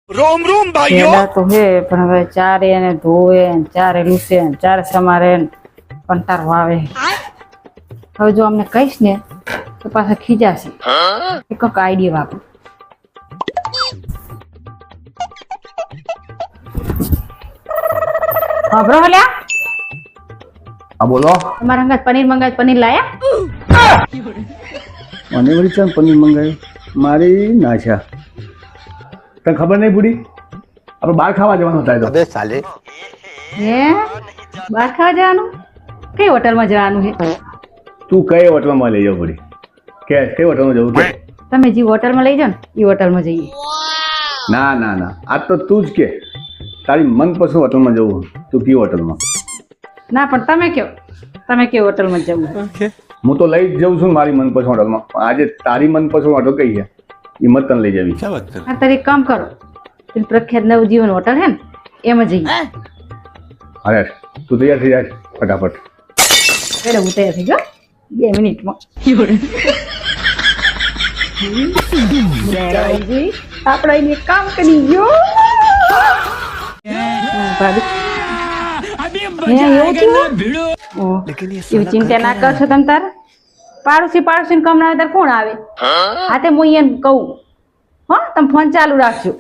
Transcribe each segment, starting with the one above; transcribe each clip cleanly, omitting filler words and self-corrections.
रोम रोम भाइयों પેલા તો હે પણ હવે ચારે એને ધોવે ને ચારે લૂસે ને ચારે સમારે ને કંટાળો આવે. હવે જો અમને કહીશ ને તો પાછા ખીજાશે. એક આઈડિયા વાપર. ખબરો હલ્યા હા બોલો. તમારા હંગાત પનીર લાયા. મને વળી ચાલ પનીર મંગાવ્યું મારી નાશા તને ખબર નહીં પૂરી આપણે બહાર ખાવા જવાનું થાય તો. अबे साले હે બહાર ખાવા જવાનું? કઈ હોટલમાં જવાનું છે? તું કઈ હોટલમાં લઈ જાવ પૂરી કે કઈ હોટલમાં જવું કે તમે જે હોટલમાં લઈ જાઓ ને એ હોટલમાં જઈએ. ના ના ના આજ તો તું જ કે તારી મનપસંદ હોટલમાં જવું તું કઈ હોટલમાં. ના પણ તમે કયો હોટલમાં જવું? હું તો લઈ જ જઉં છું ને મારી મનપસંદ હોટલમાં. આજે તારી મનપસંદ હોટલ કઈ છે એ મત તને લઈ જવી. હા તારે એક કામ કરો, પેલી પ્રખ્યાત નવજીવન હોટલ હે ને એમાં જઈએ. અરે તું તૈયાર થઈ જાય ફટાફટ. એટલે હું તૈયાર થઈ ગયો 2 મિનિટમાં. આપણે એને કામ કરી ગયો. એવી ચિંતા ના કરશો તમે તાર. પાડોશી કમ ના આવે તાર કોણ આવે? હા તે હું એને કહું. હો તમે ફોન ચાલુ રાખજો.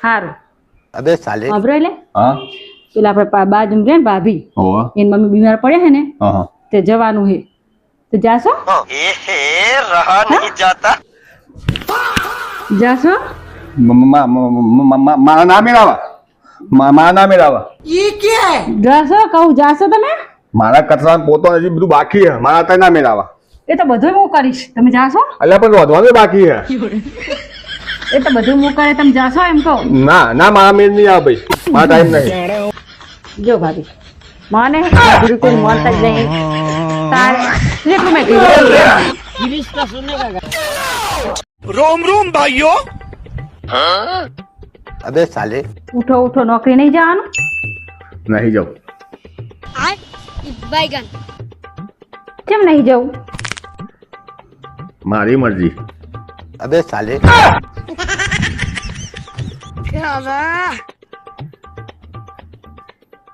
સારું. अबे साले ખબર એટલે હા પેલા આપણે બાજુ રે ને ભાભી હોવા એની મમ્મી બીમાર પડ્યા હે ને હા હા તે જવાનું હે તો જાશો? रहा नहीं जाता જાશો? મારા નામે લાવા મારા નામે લાવા જાશો કહું જાશો તમે? મારા કચરા પોતો હજી બધું બાકી છે મારા ત્યાં નામે લાવા. એ તો બધું હું કરીશ. તમે જાશો? એટલે પણ રોધવાનું બાકી છે. એ તો બધું હું કરે તમે જાશો એમ કહું. ના ના મારા મેળ નહીં આવે ભાઈ મારા ટાઈમ નહીં. જો ભાભી મને બિલકુલ માનતા જ નહીં. તારે જેટલું મેં કીધું. रोम रोम भाइयों अबे साले ઉઠો નોકરી નહીં જવાનું? નહીં જાઉં. કેમ નહીં જવું? મારી મરજી. अबे साले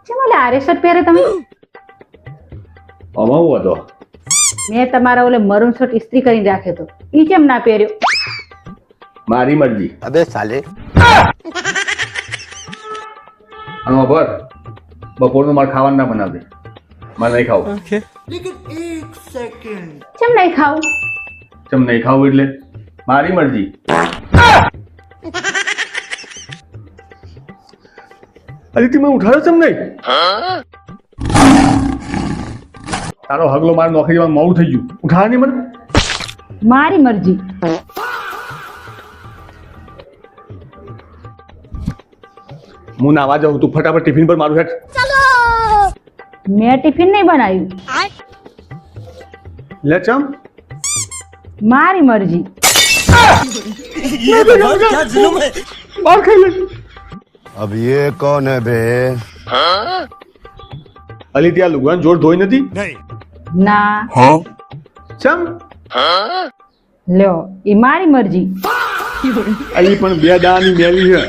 કેમ ઓલે આરે શર્ટ પહેરે તમે? અમાવું હતો મેં તમારા ઓલે મરૂન શર્ટ ઇસ્ત્રી કરીને રાખ્યો તો ઈ કેમ ના પહેર્યો? મારી મરજી. अबे साले અને ખબર બપોરનું મારે ખાવાનું ના બનાવજે મારે નહીં ખાવું. કેમ નહીં ખાવું? ચમ નહીં ખાવું એટલે મારી મરજી. અરે તું મને ઉઠાડો ચમ નહીં? તારો હગલો મારે નોકરી જવાનું મોડું થઈ ગયું. ઉઠાડ નહીં મને. મારી મરજી. હું નાવા જાઉં તું ફટાફટ ટિફિન પર મારું હેઠ. મેં ટિફિન નહીં બનાવ્યું. લે ચમ મારી મરજી. બાર ખાઈ લે. अब ये कौन है बे અલી ત્યાં લુગડાનો જોર ધોઈ નથી? ના ચમ લ્યો ઈ મારી મરજી. અલી પણ 2 દાની મેલી છે.